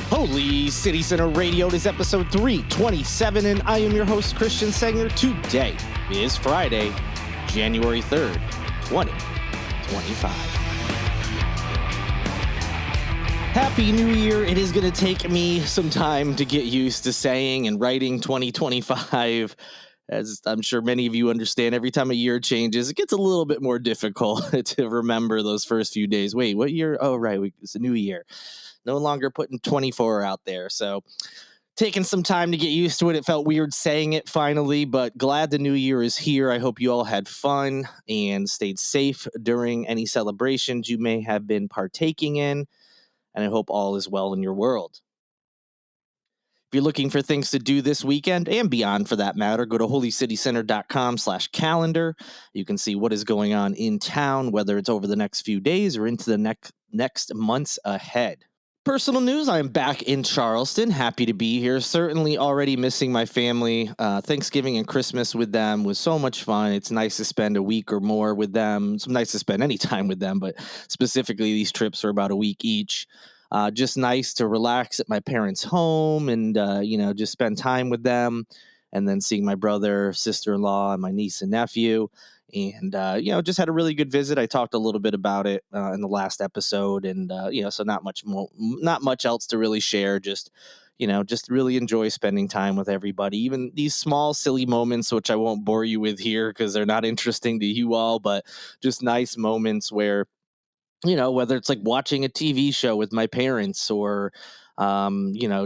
Holy City Center Radio. It is episode 327, and I am your host, Christian Sanger. Today is Friday, January 3rd, 2025. Happy New Year. It is going to take me some time to get used to saying and writing 2025. As I'm sure many of you understand, every time a year changes, it gets a little bit more difficult to remember those first few days. Wait, what year? Oh, right. It's a new year. No longer putting 24 out there. So taking some time to get used to it. It felt weird saying it finally, but glad the new year is here. I hope you all had fun and stayed safe during any celebrations you may have been partaking in. And I hope all is well in your world. If you're looking for things to do this weekend and beyond for that matter, go to holycitycenter.com/calendar. You can see what is going on in town, whether it's over the next few days or into the next months ahead. Personal news, I am back in Charleston. Happy to be here. Certainly already missing my family. Thanksgiving and Christmas with them was so much fun. It's nice to spend a week or more with them. It's nice to spend any time with them, but specifically these trips are about a week each. Just nice to relax at my parents' home and, just spend time with them. And then seeing my brother, sister-in-law, and my niece and nephew. And, just had a really good visit. I talked a little bit about it in the last episode. And, so not much else to really share. Just really enjoy spending time with everybody. Even these small, silly moments, which I won't bore you with here because they're not interesting to you all, but just nice moments where, whether it's like watching a TV show with my parents or,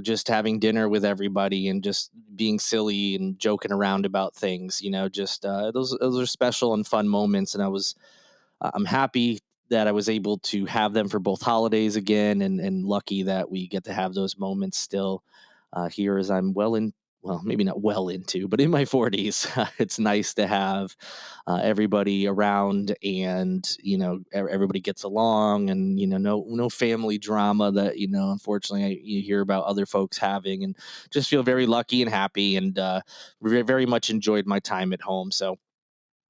just having dinner with everybody and just being silly and joking around about things, those are special and fun moments. And I'm happy that I was able to have them for both holidays again, and lucky that we get to have those moments still here as I'm maybe not well into, but in my 40s. It's nice to have everybody around, and everybody gets along, and no family drama that unfortunately you hear about other folks having, and just feel very lucky and happy, and very much enjoyed my time at home. So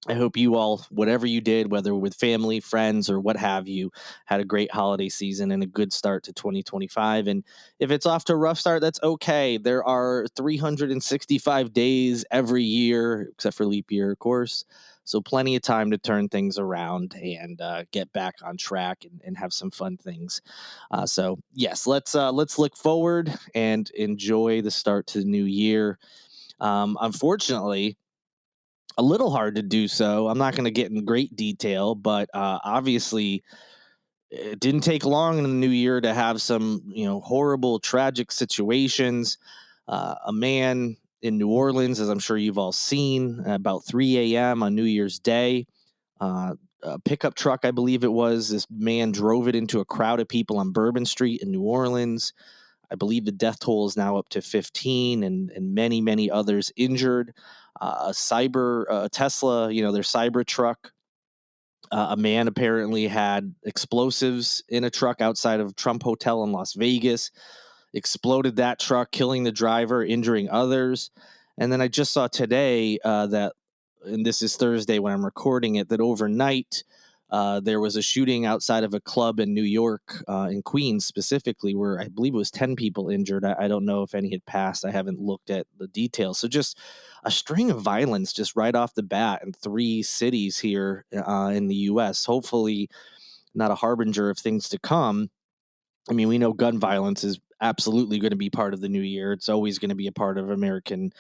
I hope you all, whatever you did, whether with family, friends, or what have you, had a great holiday season and a good start to 2025. And if it's off to a rough start, that's okay. There are 365 days every year, except for leap year, of course. So plenty of time to turn things around and get back on track and have some fun things. So yes, let's look forward and enjoy the start to the new year. Unfortunately, a little hard to do so. I'm not going to get in great detail, but obviously it didn't take long in the new year to have some, horrible, tragic situations. A man in New Orleans, as I'm sure you've all seen, about 3 a.m. on New Year's Day, a pickup truck, I believe it was. This man drove it into a crowd of people on Bourbon Street in New Orleans. I believe the death toll is now up to 15, and many, many others injured. A Tesla, their cyber truck. A man apparently had explosives in a truck outside of Trump Hotel in Las Vegas, exploded that truck, killing the driver, injuring others. And then I just saw today and this is Thursday when I'm recording it, that overnight there was a shooting outside of a club in New York, in Queens specifically, where I believe it was 10 people injured. I don't know if any had passed. I haven't looked at the details. So just a string of violence just right off the bat in 3 cities here in the U.S. Hopefully not a harbinger of things to come. I mean, we know gun violence is absolutely going to be part of the new year. It's always going to be a part of American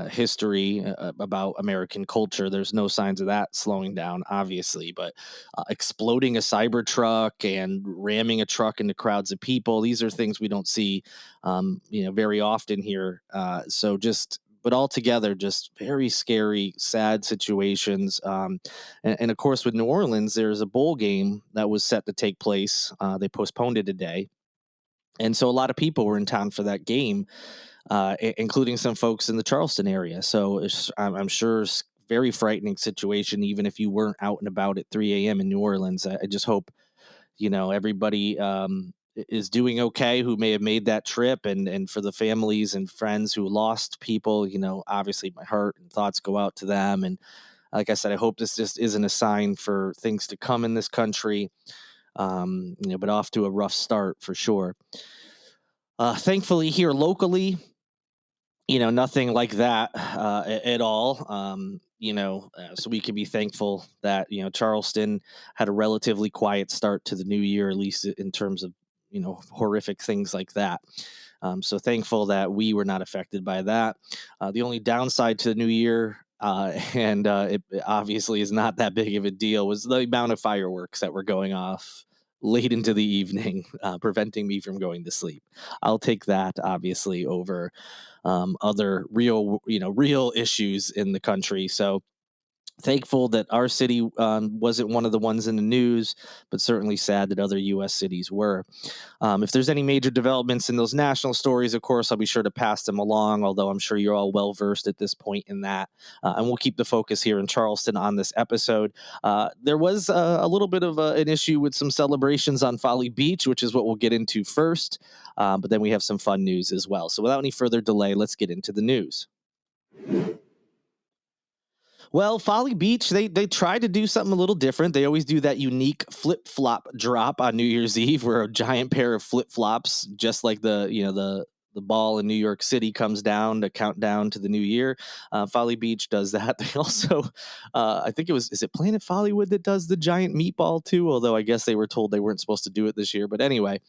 history, about American culture. There's no signs of that slowing down, obviously, but exploding a cyber truck and ramming a truck into crowds of people, these are things we don't see, very often here. But altogether, just very scary, sad situations. And of course, with New Orleans, there's a bowl game that was set to take place. They postponed it a day. And so a lot of people were in town for that game, including some folks in the Charleston area. So I'm sure it's a very frightening situation, even if you weren't out and about at 3 a.m. in New Orleans. I just hope, everybody is doing okay who may have made that trip, and for the families and friends who lost people, obviously my heart and thoughts go out to them. And like I said, I hope this just isn't a sign for things to come in this country, but off to a rough start for sure. Thankfully, here locally, nothing like that at all. So we can be thankful that Charleston had a relatively quiet start to the new year, at least in terms of horrific things like that. So thankful that we were not affected by that. The only downside to the new year. And it obviously is not that big of a deal, was the amount of fireworks that were going off late into the evening, preventing me from going to sleep. I'll take that obviously over other real, real issues in the country. So thankful that our city wasn't one of the ones in the news, but certainly sad that other U.S. cities were. If there's any major developments in those national stories, of course, I'll be sure to pass them along, although I'm sure you're all well versed at this point in that. And we'll keep the focus here in Charleston on this episode. There was a little bit of an issue with some celebrations on Folly Beach, which is what we'll get into first. But then we have some fun news as well. So without any further delay, let's get into the news. Well, Folly Beach, they try to do something a little different. They always do that unique flip flop drop on New Year's Eve, where a giant pair of flip flops, just like the ball in New York City, comes down to count down to the new year. Folly Beach does that. They also, I think is it Planet Follywood that does the giant meatball too? Although I guess they were told they weren't supposed to do it this year. But anyway,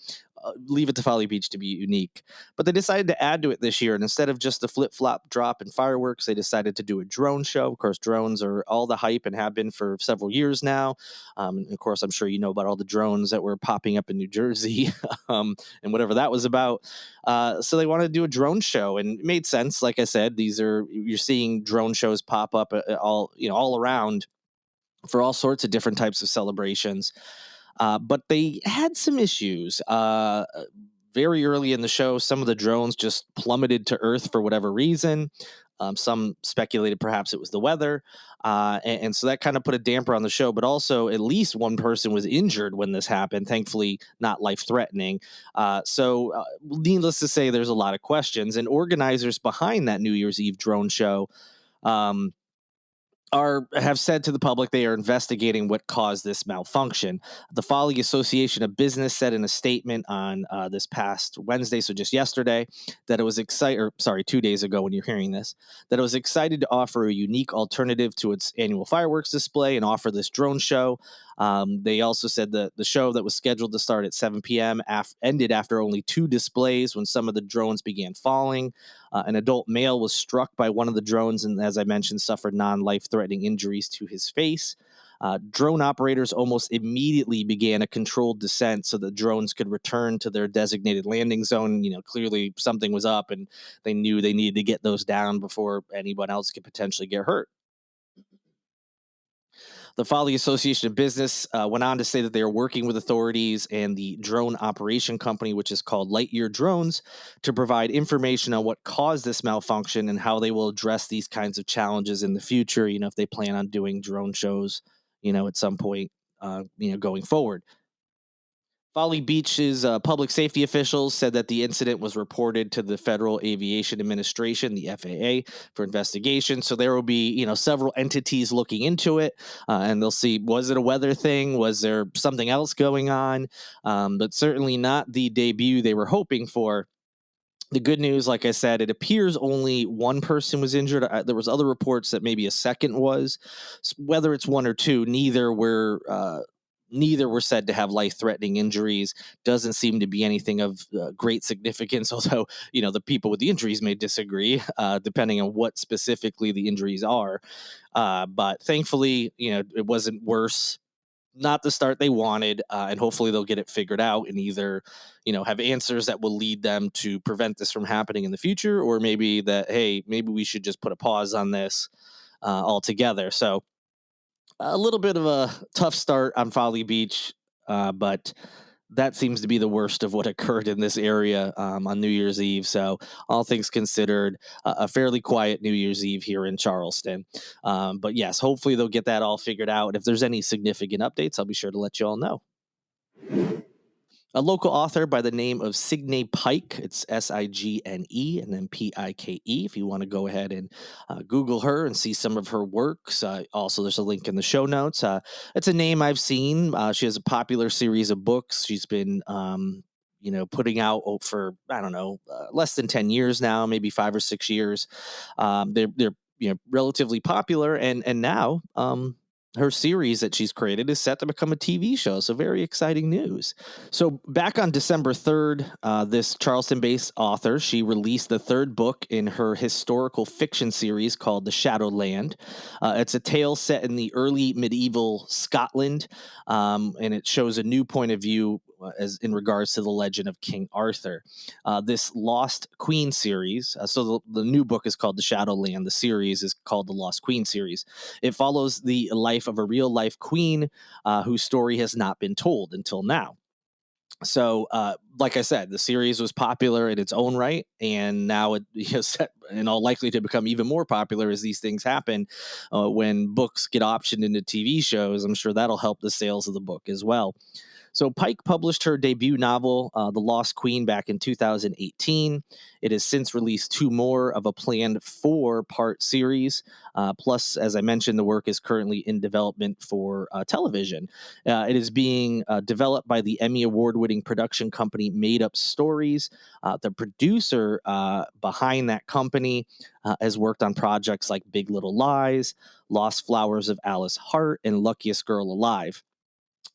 leave it to Folly Beach to be unique. But they decided to add to it this year, and instead of just the flip flop drop and fireworks, they decided to do a drone show. Of course, drones are all the hype and have been for several years now. And of course, I'm sure you know about all the drones that were popping up in New Jersey, and whatever that was about. So they wanted to do a drone show, and it made sense. Like I said, you're seeing drone shows pop up all around for all sorts of different types of celebrations. But they had some issues. Very early in the show, some of the drones just plummeted to Earth for whatever reason. Some speculated perhaps it was the weather. And so that kind of put a damper on the show. But also, at least one person was injured when this happened. Thankfully, not life threatening. Needless to say, there's a lot of questions. And organizers behind that New Year's Eve drone show um, have said to the public they are investigating what caused this malfunction. The Folly Association of Business said in a statement on this past Wednesday, so just yesterday, that it was excited, or sorry, 2 days ago when you're hearing this, that it was excited to offer a unique alternative to its annual fireworks display and offer this drone show. They also said that the show that was scheduled to start at 7 p.m. Ended after only 2 displays when some of the drones began falling. An adult male was struck by one of the drones and, as I mentioned, suffered non-life threatening injuries to his face. Drone operators almost immediately began a controlled descent so the drones could return to their designated landing zone. Clearly something was up, and they knew they needed to get those down before anyone else could potentially get hurt. The Folly Association of Business went on to say that they are working with authorities and the drone operation company, which is called Lightyear Drones, to provide information on what caused this malfunction and how they will address these kinds of challenges in the future. If they plan on doing drone shows, at some point, going forward. Folly Beach's public safety officials said that the incident was reported to the Federal Aviation Administration, the FAA, for investigation. So there will be, several entities looking into it, and they'll see, was it a weather thing? Was there something else going on? But certainly not the debut they were hoping for. The good news, like I said, it appears only one person was injured. There was other reports that maybe a second was. Whether it's one or two, neither were said to have life-threatening injuries. Doesn't seem to be anything of great significance, although the people with the injuries may disagree, depending on what specifically the injuries are. But thankfully, it wasn't worse, not the start they wanted, and hopefully they'll get it figured out and either have answers that will lead them to prevent this from happening in the future, or maybe that, hey, maybe we should just put a pause on this altogether. So a little bit of a tough start on Folly Beach, but that seems to be the worst of what occurred in this area on New Year's Eve. So, all things considered, a fairly quiet New Year's Eve here in Charleston. But yes, hopefully they'll get that all figured out. If there's any significant updates, I'll be sure to let you all know. A local author by the name of Signe Pike. It's Signe and then Pike. If you want to go ahead and Google her and see some of her works. Also, there's a link in the show notes. It's a name I've seen. She has a popular series of books. She's been putting out for, I don't know, less than 10 years now, maybe 5 or 6 years. They're relatively popular, and now her series that she's created is set to become a TV show. So very exciting news. So back on December 3rd, this Charleston-based author, she released the third book in her historical fiction series called The Shadowland. It's a tale set in the early medieval Scotland, and it shows a new point of view as in regards to the legend of King Arthur. This Lost Queen series, so the new book is called The Shadowland. The series is called the Lost Queen series. It follows the life of a real life queen whose story has not been told until now. So, like I said, the series was popular in its own right, and now it is set in all likely to become even more popular as these things happen. When books get optioned into TV shows, I'm sure that'll help the sales of the book as well. So Pike published her debut novel, The Lost Queen, back in 2018. It has since released two more of a planned 4-part series. Plus, as I mentioned, the work is currently in development for television. It is being developed by the Emmy Award-winning production company Made Up Stories. The producer behind that company has worked on projects like Big Little Lies, Lost Flowers of Alice Hart, and Luckiest Girl Alive.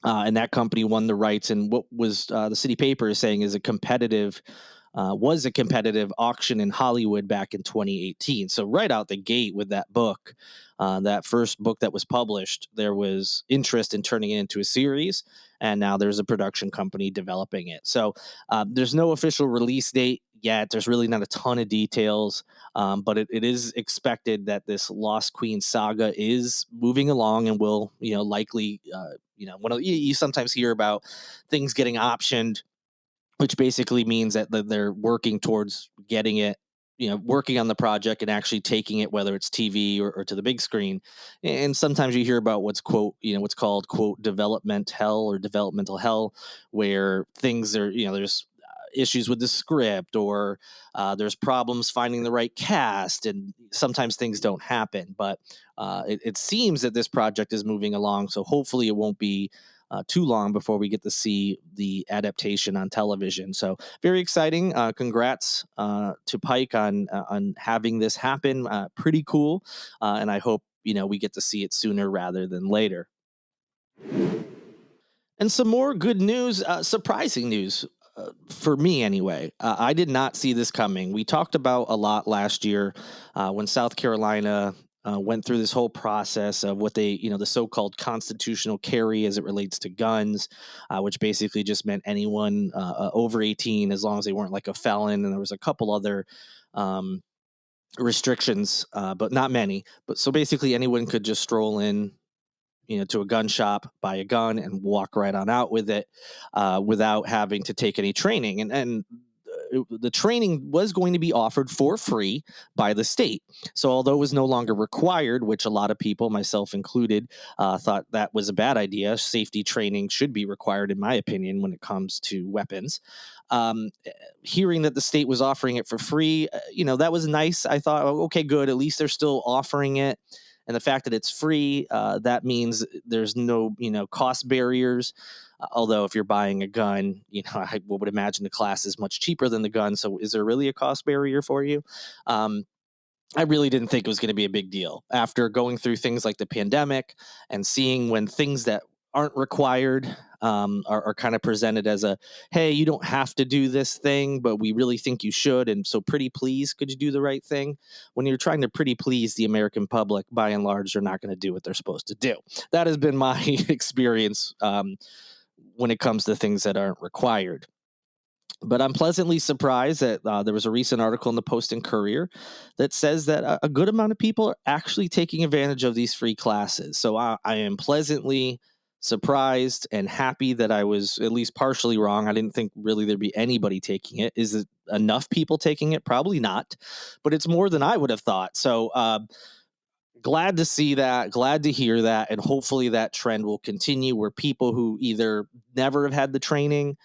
And that company won the rights, and what was the city paper is saying is was a competitive auction in Hollywood back in 2018. So right out the gate with that book, that first book that was published, there was interest in turning it into a series, and now there's a production company developing it. So there's no official release date yet. There's really not a ton of details, but it is expected that this Lost Queen saga is moving along and will, likely, when you sometimes hear about things getting optioned, which basically means that they're working towards getting it, working on the project and actually taking it, whether it's TV or to the big screen. And sometimes you hear about what's called, quote, development hell or developmental hell, where things are, there's issues with the script, or there's problems finding the right cast, and sometimes things don't happen. But it seems that this project is moving along, so hopefully it won't be too long before we get to see the adaptation on television. So very exciting. Congrats to Pike on having this happen. Pretty cool, and I hope we get to see it sooner rather than later. And some more good news, surprising news for me anyway. I did not see this coming. We talked about a lot last year when South Carolina went through this whole process of what they, the so-called constitutional carry as it relates to guns, which basically just meant anyone over 18, as long as they weren't like a felon. And there was a couple other restrictions, but not many. But so basically anyone could just stroll in, to a gun shop, buy a gun, and walk right on out with it without having to take any training. And the training was going to be offered for free by the state. So although it was no longer required, which a lot of people, myself included, thought that was a bad idea. Safety training should be required, in my opinion, when it comes to weapons. Um, Hearing that the state was offering it for free, that was nice. I thought, oh, okay, good. At least they're still offering it. And the fact that it's free, that means there's no, cost barriers. Although if you're buying a gun, I would imagine the class is much cheaper than the gun. So is there really a cost barrier for you? I really didn't think it was going to be a big deal after going through things like the pandemic and seeing when things that aren't required are kind of presented as a, hey, you don't have to do this thing, but we really think you should. And so pretty please, could you do the right thing? When you're trying to pretty please the American public, by and large, they're not going to do what they're supposed to do. That has been my experience when it comes to things that aren't required. But I'm pleasantly surprised that there was a recent article in the Post and Courier that says that a good amount of people are actually taking advantage of these free classes. So I am pleasantly surprised and happy that I was at least partially wrong. I didn't think really there'd be anybody taking it. Is it enough people taking it? Probably not, but it's more than I would have thought. So glad to see that, glad to hear that, and hopefully that trend will continue where people who either never have had the training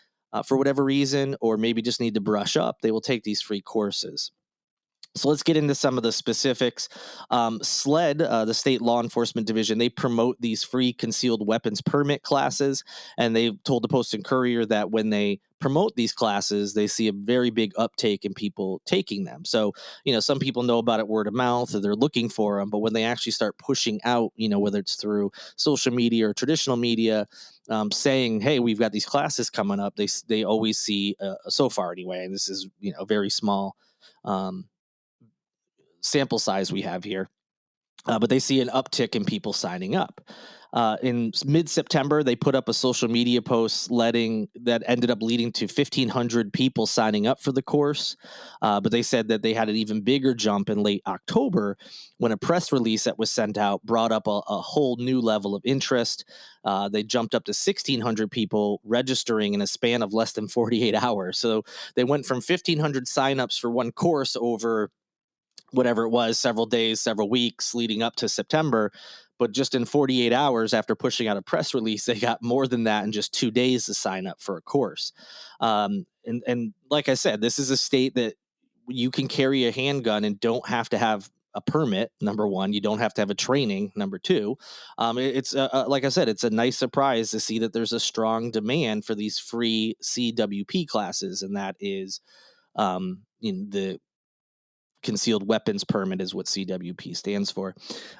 for whatever reason, or maybe just need to brush up, they will take these free courses. So let's get into some of the specifics. SLED, the state law enforcement division, they promote these free concealed weapons permit classes. And they told the Post and Courier that when they promote these classes, they see a very big uptake in people taking them. So, some people know about it word of mouth or they're looking for them. But when they actually start pushing out, whether it's through social media or traditional media, saying, "Hey, we've got these classes coming up," they always see, so far anyway, and this is, a very small um, sample size we have here, but they see an uptick in people signing up. In mid-September, they put up a social media post letting that ended up leading to 1,500 people signing up for the course. But they said that they had an even bigger jump in late October when a press release that was sent out brought up a whole new level of interest. They jumped up to 1,600 people registering in a span of less than 48 hours. So they went from 1,500 signups for one course over whatever it was, several days, several weeks leading up to September. But just in 48 hours after pushing out a press release, they got more than that in just 2 days to sign up for a course. And like I said, this is a state that you can carry a handgun and don't have to have a permit. Number one, you don't have to have a training. Number two, it's like I said, it's a nice surprise to see that there's a strong demand for these free CWP classes, and that is the concealed weapons permit is what CWP stands for.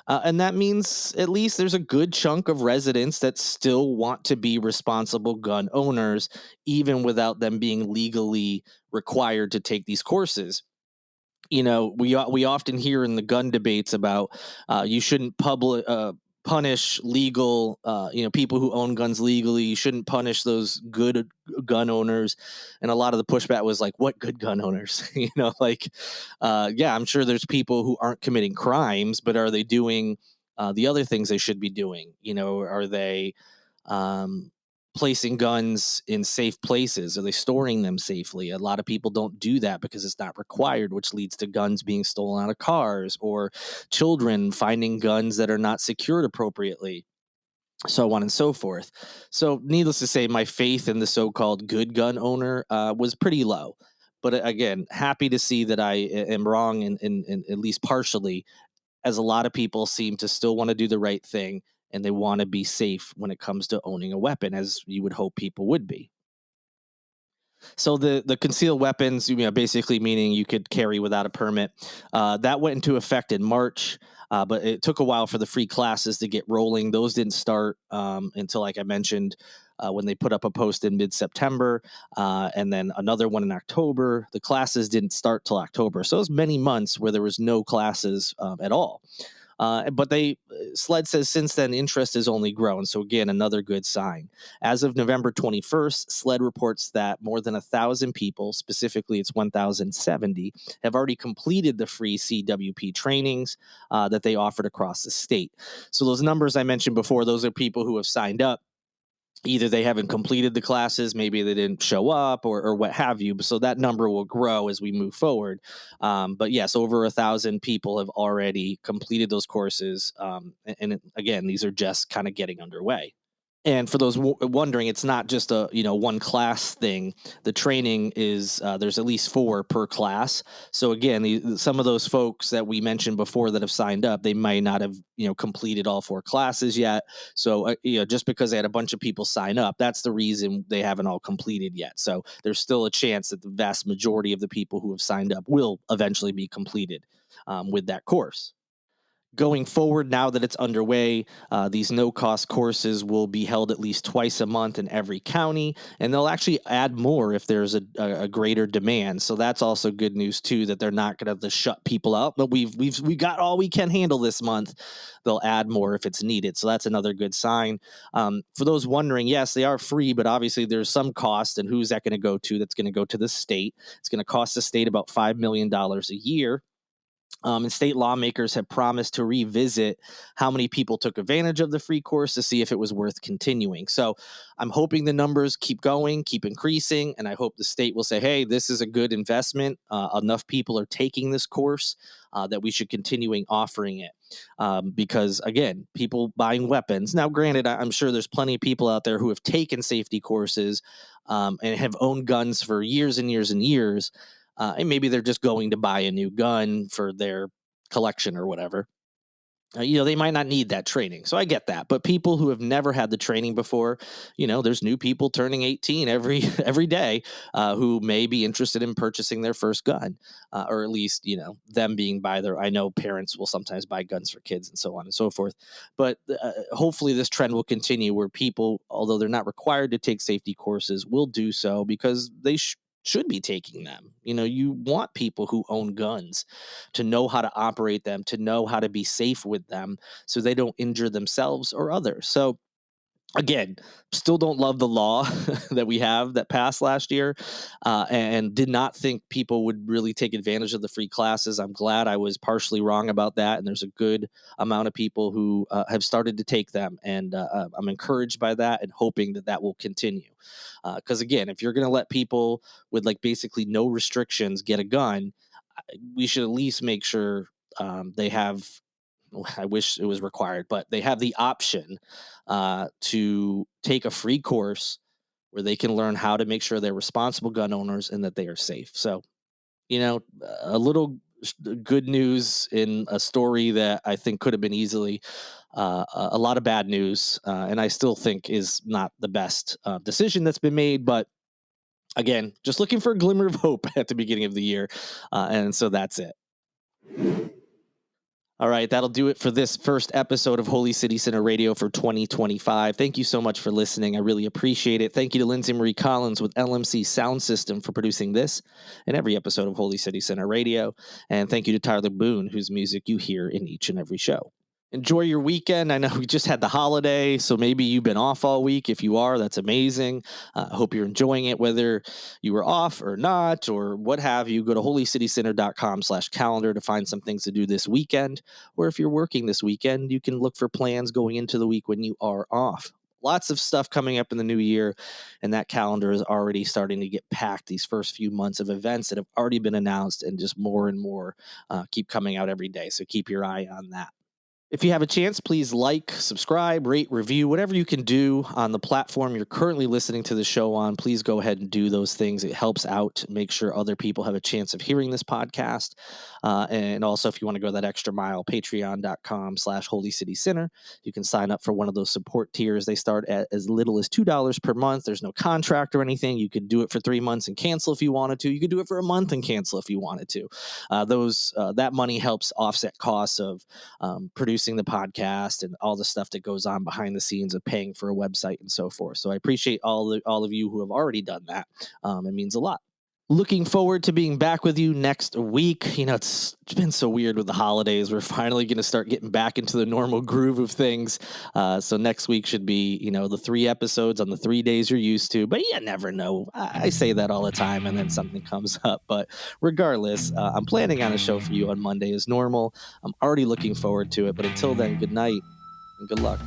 And that means at least there's a good chunk of residents that still want to be responsible gun owners, even without them being legally required to take these courses. We often hear in the gun debates about you shouldn't punish legal, people who own guns legally. You shouldn't punish those good gun owners. And a lot of the pushback was like, what good gun owners? Yeah, I'm sure there's people who aren't committing crimes, but are they doing the other things they should be doing? Are they um, placing guns in safe places? Are they storing them safely? A lot of people don't do that because it's not required, which leads to guns being stolen out of cars or children finding guns that are not secured appropriately, so on and so forth. So, needless to say, my faith in the so-called good gun owner was pretty low. But again, happy to see that I am wrong in at least partially, as a lot of people seem to still want to do the right thing and they want to be safe when it comes to owning a weapon, as you would hope people would be. So the concealed weapons, basically meaning you could carry without a permit, that went into effect in March. But it took a while for the free classes to get rolling. Those didn't start until, like I mentioned, when they put up a post in mid-September, and then another one in October. The classes didn't start till October, so it was many months where there was no classes at all. But SLED says since then interest has only grown. So again, another good sign. As of November 21st, SLED reports that more than 1,000 people, specifically it's 1,070, have already completed the free CWP trainings that they offered across the state. So those numbers I mentioned before, those are people who have signed up. Either they haven't completed the classes, maybe they didn't show up, or what have you. So that number will grow as we move forward. But yes, over 1,000 people have already completed those courses. And again, these are just kind of getting underway. And for those wondering, it's not just a one class thing. The training is there's at least 4 per class. So again, some of those folks that we mentioned before that have signed up, they might not have completed all 4 classes yet. So just because they had a bunch of people sign up, that's the reason they haven't all completed yet. So there's still a chance that the vast majority of the people who have signed up will eventually be completed with that course. Going forward, now that it's underway, these no-cost courses will be held at least twice a month in every county, and they'll actually add more if there's a greater demand. So that's also good news too, that they're not going to shut people out. But we got all we can handle this month. They'll add more if it's needed. So that's another good sign. For those wondering, yes, they are free, but obviously there's some cost, and who's that going to go to? That's going to go to the state. It's going to cost the state about $5 million a year. And state lawmakers have promised to revisit how many people took advantage of the free course to see if it was worth continuing. So I'm hoping the numbers keep going, keep increasing, and I hope the state will say, hey, this is a good investment. Enough people are taking this course that we should continuing offering it. Because, again, people buying weapons. Now, granted, I'm sure there's plenty of people out there who have taken safety courses and have owned guns for years and years and years. and maybe they're just going to buy a new gun for their collection or whatever. They might not need that training. So I get that. But people who have never had the training before, there's new people turning 18 every every day who may be interested in purchasing their first gun, or at least, them being by their. I know parents will sometimes buy guns for kids and so on and so forth. But hopefully this trend will continue where people, although they're not required to take safety courses, will do so because they should be taking them. You want people who own guns to know how to operate them, to know how to be safe with them so they don't injure themselves or others. So, again, still don't love the law that we have that passed last year, and did not think people would really take advantage of the free classes. I'm glad I was partially wrong about that. And there's a good amount of people who have started to take them. And I'm encouraged by that and hoping that that will continue. Because, again, if you're going to let people with like basically no restrictions get a gun, we should at least make sure they have. I wish it was required, but they have the option to take a free course where they can learn how to make sure they're responsible gun owners and that they are safe. So, a little good news in a story that I think could have been easily a lot of bad news, and I still think is not the best decision that's been made, but again, just looking for a glimmer of hope at the beginning of the year. And so that's it. All right, that'll do it for this first episode of Holy City Center Radio for 2025. Thank you so much for listening. I really appreciate it. Thank you to Lindsay Marie Collins with LMC Soundsystem for producing this and every episode of Holy City Center Radio. And thank you to Tyler Boone, whose music you hear in each and every show. Enjoy your weekend. I know we just had the holiday, so maybe you've been off all week. If you are, that's amazing. I hope you're enjoying it, whether you were off or not, or what have you. Go to holycitycenter.com/calendar to find some things to do this weekend. Or if you're working this weekend, you can look for plans going into the week when you are off. Lots of stuff coming up in the new year, and that calendar is already starting to get packed. These first few months of events that have already been announced, and just more and more keep coming out every day. So keep your eye on that. If you have a chance, please like, subscribe, rate, review, whatever you can do on the platform you're currently listening to the show on. Please go ahead and do those things. It helps out, make sure other people have a chance of hearing this podcast. And also, if you want to go that extra mile, patreon.com/Holy City Center. You can sign up for one of those support tiers. They start at as little as $2 per month. There's no contract or anything. You could do it for 3 months and cancel if you wanted to. You could do it for a month and cancel if you wanted to. That money helps offset costs of producing the podcast and all the stuff that goes on behind the scenes of paying for a website and so forth. So I appreciate all of you who have already done that. It means a lot. Looking forward to being back with you next week. It's been so weird with the holidays. We're finally going to start getting back into the normal groove of things. So next week should be, the 3 episodes on the 3 days you're used to. But you never know. I say that all the time and then something comes up. But regardless, I'm planning on a show for you on Monday as normal. I'm already looking forward to it. But until then, good night and good luck.